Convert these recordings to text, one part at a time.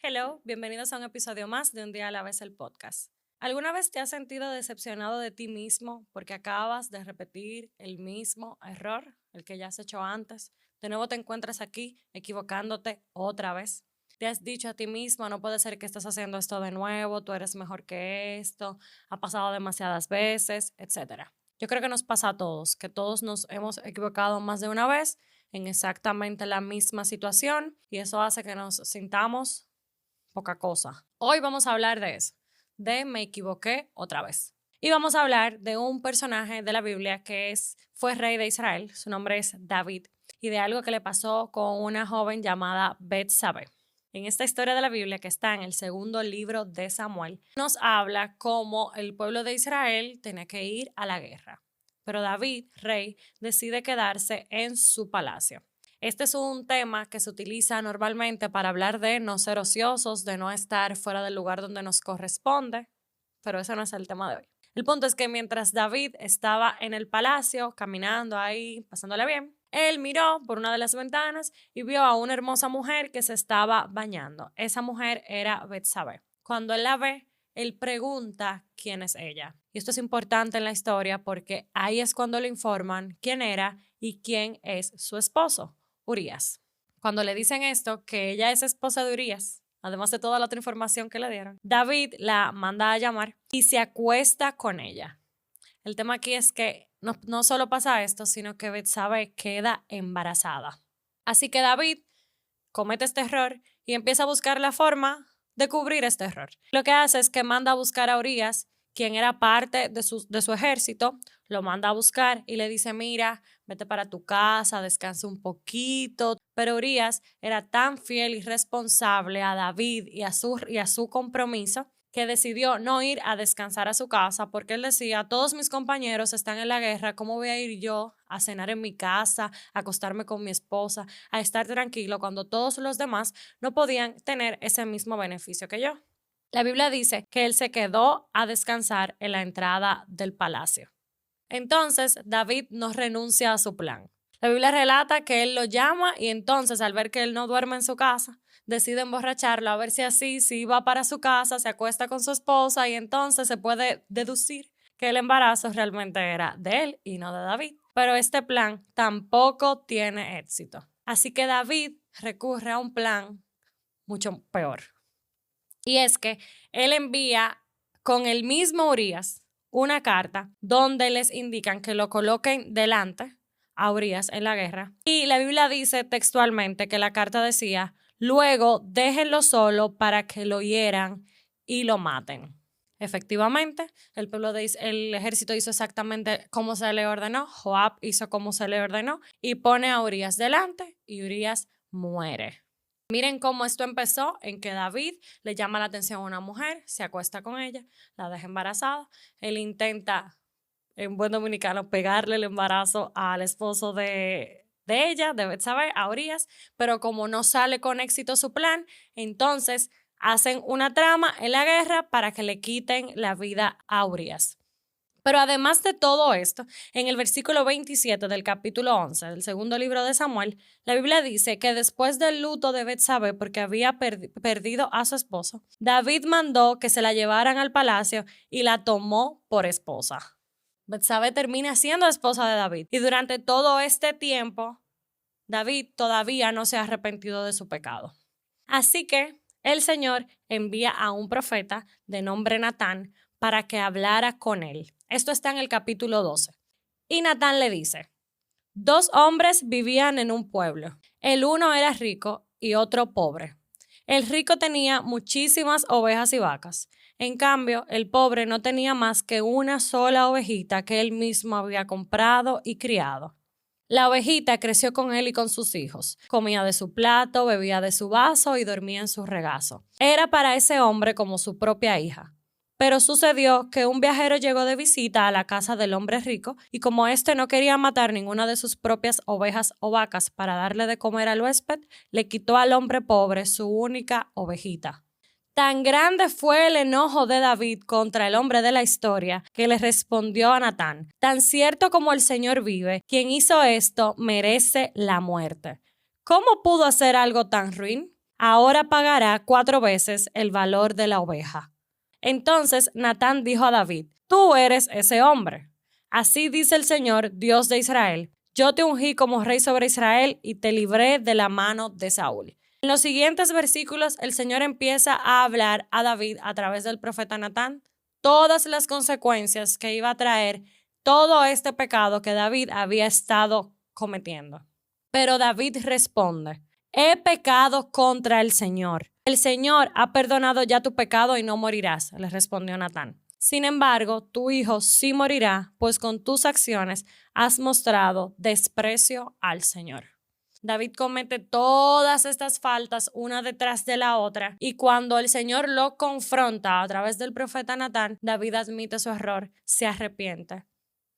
Hello, bienvenidos a un episodio más de Un Día a la Vez, el podcast. ¿Alguna vez te has sentido decepcionado de ti mismo porque acabas de repetir el mismo error, el que ya has hecho antes? De nuevo te encuentras aquí equivocándote otra vez. Te has dicho a ti mismo, no puede ser que estés haciendo esto de nuevo, tú eres mejor que esto, ha pasado demasiadas veces, etc. Yo creo que nos pasa a todos, que todos nos hemos equivocado más de una vez en exactamente la misma situación y eso hace que nos sintamos poca cosa. Hoy vamos a hablar de eso, de me equivoqué otra vez. Y vamos a hablar de un personaje de la Biblia que fue rey de Israel, su nombre es David, y de algo que le pasó con una joven llamada Betsabé. En esta historia de la Biblia, que está en el segundo libro de Samuel, nos habla cómo el pueblo de Israel tenía que ir a la guerra. Pero David, rey, decide quedarse en su palacio. Este es un tema que se utiliza normalmente para hablar de no ser ociosos, de no estar fuera del lugar donde nos corresponde, pero ese no es el tema de hoy. El punto es que mientras David estaba en el palacio, caminando ahí, pasándole bien, él miró por una de las ventanas y vio a una hermosa mujer que se estaba bañando. Esa mujer era Betsabé. Cuando él la ve, él pregunta quién es ella. Y esto es importante en la historia porque ahí es cuando le informan quién era y quién es su esposo, Urías. Cuando le dicen esto, que ella es esposa de Urías, además de toda la otra información que le dieron, David la manda a llamar y se acuesta con ella. El tema aquí es que no solo pasa esto, sino que Betsabé queda embarazada. Así que David comete este error y empieza a buscar la forma de cubrir este error. Lo que hace es que manda a buscar a Urías, quien era parte de su ejército, lo manda a buscar y le dice, mira, vete para tu casa, descansa un poquito. Pero Urías era tan fiel y responsable a David y a su compromiso que decidió no ir a descansar a su casa porque él decía, todos mis compañeros están en la guerra, ¿cómo voy a ir yo a cenar en mi casa, a acostarme con mi esposa, a estar tranquilo cuando todos los demás no podían tener ese mismo beneficio que yo? La Biblia dice que él se quedó a descansar en la entrada del palacio. Entonces, David no renuncia a su plan. La Biblia relata que él lo llama y entonces, al ver que él no duerme en su casa, decide emborracharlo a ver si así, si va para su casa, se acuesta con su esposa y entonces se puede deducir que el embarazo realmente era de él y no de David. Pero este plan tampoco tiene éxito. Así que David recurre a un plan mucho peor. Y es que él envía con el mismo Urías una carta donde les indican que lo coloquen delante a Urías en la guerra. Y la Biblia dice textualmente que la carta decía, luego déjenlo solo para que lo hieran y lo maten. Efectivamente, el ejército hizo exactamente como se le ordenó, Joab hizo como se le ordenó y pone a Urías delante y Urías muere. Miren cómo esto empezó en que David le llama la atención a una mujer, se acuesta con ella, la deja embarazada, él intenta, en buen dominicano, pegarle el embarazo al esposo de ella, de Betsabé, a Urías, pero como no sale con éxito su plan, entonces hacen una trama en la guerra para que le quiten la vida a Urías. Pero además de todo esto, en el versículo 27 del capítulo 11 del segundo libro de Samuel, la Biblia dice que después del luto de Betsabé porque había perdido a su esposo, David mandó que se la llevaran al palacio y la tomó por esposa. Betsabé termina siendo esposa de David y durante todo este tiempo, David todavía no se ha arrepentido de su pecado. Así que el Señor envía a un profeta de nombre Natán para que hablara con él. Esto está en el capítulo 12. Y Natán le dice, 2 hombres vivían en un pueblo. El uno era rico y otro pobre. El rico tenía muchísimas ovejas y vacas. En cambio, el pobre no tenía más que una sola ovejita que él mismo había comprado y criado. La ovejita creció con él y con sus hijos. Comía de su plato, bebía de su vaso y dormía en su regazo. Era para ese hombre como su propia hija. Pero sucedió que un viajero llegó de visita a la casa del hombre rico y como éste no quería matar ninguna de sus propias ovejas o vacas para darle de comer al huésped, le quitó al hombre pobre su única ovejita. Tan grande fue el enojo de David contra el hombre de la historia que le respondió a Natán, tan cierto como el Señor vive, quien hizo esto merece la muerte. ¿Cómo pudo hacer algo tan ruin? ahora pagará 4 veces el valor de la oveja. Entonces Natán dijo a David, tú eres ese hombre. Así dice el Señor, Dios de Israel, yo te ungí como rey sobre Israel y te libré de la mano de Saúl. En los siguientes versículos, el Señor empieza a hablar a David a través del profeta Natán todas las consecuencias que iba a traer todo este pecado que David había estado cometiendo. Pero David responde, he pecado contra el Señor. El Señor ha perdonado ya tu pecado y no morirás, le respondió Natán. Sin embargo, tu hijo sí morirá, pues con tus acciones has mostrado desprecio al Señor. David comete todas estas faltas una detrás de la otra y cuando el Señor lo confronta a través del profeta Natán, David admite su error, se arrepiente.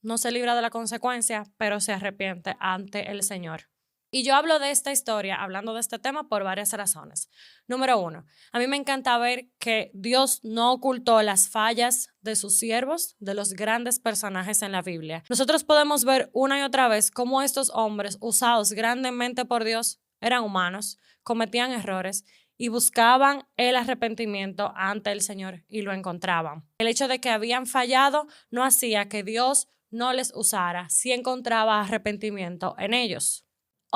No se libra de la consecuencia, pero se arrepiente ante el Señor. Y yo hablo de esta historia, hablando de este tema, por varias razones. Número 1, a mí me encanta ver que Dios no ocultó las fallas de sus siervos, de los grandes personajes en la Biblia. Nosotros podemos ver una y otra vez cómo estos hombres, usados grandemente por Dios, eran humanos, cometían errores y buscaban el arrepentimiento ante el Señor y lo encontraban. El hecho de que habían fallado no hacía que Dios no les usara si encontraba arrepentimiento en ellos.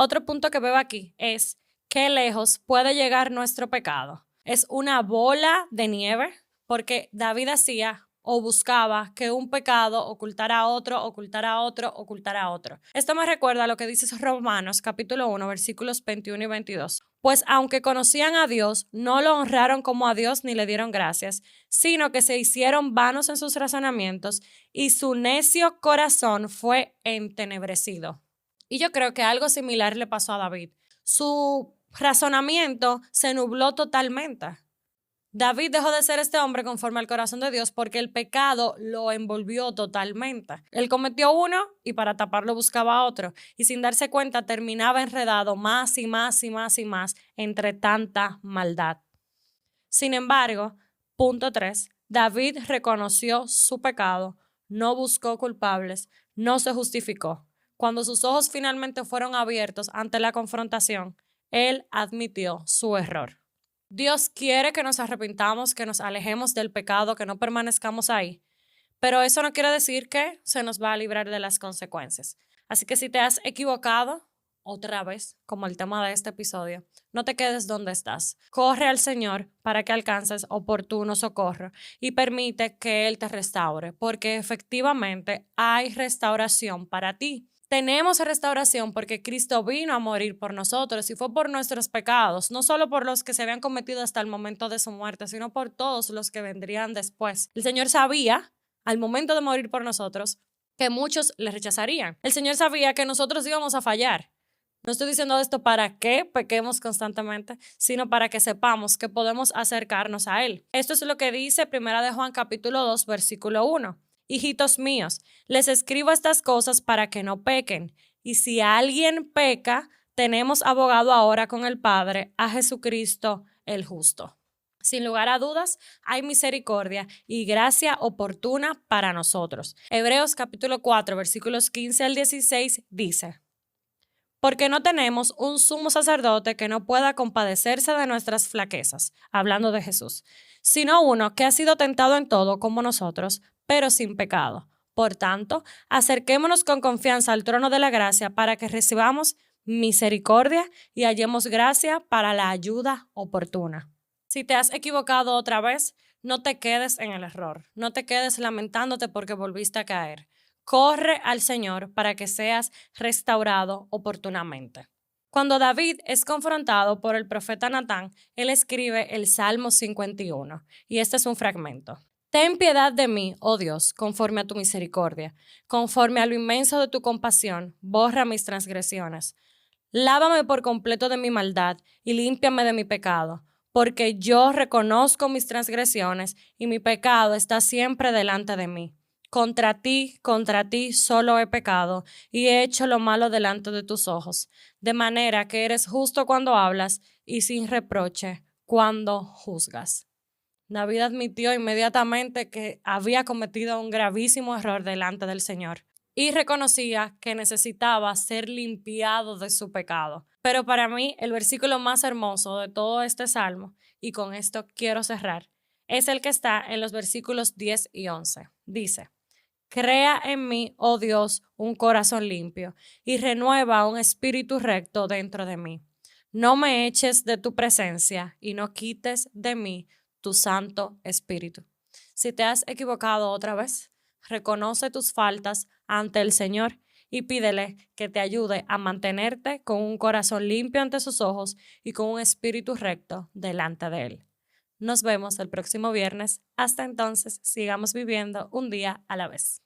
Otro punto que veo aquí es qué lejos puede llegar nuestro pecado. Es una bola de nieve porque David hacía o buscaba que un pecado ocultara a otro, ocultara a otro, ocultara a otro. Esto me recuerda a lo que dice Romanos capítulo 1 versículos 21 y 22. Pues aunque conocían a Dios, no lo honraron como a Dios ni le dieron gracias, sino que se hicieron vanos en sus razonamientos y su necio corazón fue entenebrecido. Y yo creo que algo similar le pasó a David. Su razonamiento se nubló totalmente. David dejó de ser este hombre conforme al corazón de Dios porque el pecado lo envolvió totalmente. Él cometió uno y para taparlo buscaba otro. Y sin darse cuenta terminaba enredado más y más y más y más entre tanta maldad. Sin embargo, punto 3, David reconoció su pecado, no buscó culpables, no se justificó. Cuando sus ojos finalmente fueron abiertos ante la confrontación, él admitió su error. Dios quiere que nos arrepintamos, que nos alejemos del pecado, que no permanezcamos ahí, pero eso no quiere decir que se nos va a librar de las consecuencias. Así que si te has equivocado, otra vez, como el tema de este episodio, no te quedes donde estás. Corre al Señor para que alcances oportuno socorro y permite que Él te restaure, porque efectivamente hay restauración para ti. Tenemos restauración porque Cristo vino a morir por nosotros y fue por nuestros pecados, no solo por los que se habían cometido hasta el momento de su muerte, sino por todos los que vendrían después. El Señor sabía, al momento de morir por nosotros, que muchos le rechazarían. El Señor sabía que nosotros íbamos a fallar. No estoy diciendo esto para que pequemos constantemente, sino para que sepamos que podemos acercarnos a Él. Esto es lo que dice 1 de Juan capítulo 2, versículo 1. Hijitos míos, les escribo estas cosas para que no pequen. Y si alguien peca, tenemos abogado ahora con el Padre, a Jesucristo el justo. Sin lugar a dudas, hay misericordia y gracia oportuna para nosotros. Hebreos capítulo 4, versículos 15 al 16 dice: porque no tenemos un sumo sacerdote que no pueda compadecerse de nuestras flaquezas, hablando de Jesús, sino uno que ha sido tentado en todo como nosotros, pero sin pecado. Por tanto, acerquémonos con confianza al trono de la gracia para que recibamos misericordia y hallemos gracia para la ayuda oportuna. Si te has equivocado otra vez, no te quedes en el error, no te quedes lamentándote porque volviste a caer. Corre al Señor para que seas restaurado oportunamente. Cuando David es confrontado por el profeta Natán, él escribe el Salmo 51, y este es un fragmento. Ten piedad de mí, oh Dios, conforme a tu misericordia, conforme a lo inmenso de tu compasión, borra mis transgresiones. Lávame por completo de mi maldad y límpiame de mi pecado, porque yo reconozco mis transgresiones y mi pecado está siempre delante de mí. Contra ti solo he pecado y he hecho lo malo delante de tus ojos, de manera que eres justo cuando hablas y sin reproche cuando juzgas. David admitió inmediatamente que había cometido un gravísimo error delante del Señor y reconocía que necesitaba ser limpiado de su pecado. Pero para mí, el versículo más hermoso de todo este salmo, y con esto quiero cerrar, es el que está en los versículos 10 y 11. Dice: Crea en mí, oh Dios, un corazón limpio, y renueva un espíritu recto dentro de mí. No me eches de tu presencia y no quites de mí tu Santo Espíritu. Si te has equivocado otra vez, reconoce tus faltas ante el Señor y pídele que te ayude a mantenerte con un corazón limpio ante sus ojos y con un espíritu recto delante de Él. Nos vemos el próximo viernes. Hasta entonces, sigamos viviendo un día a la vez.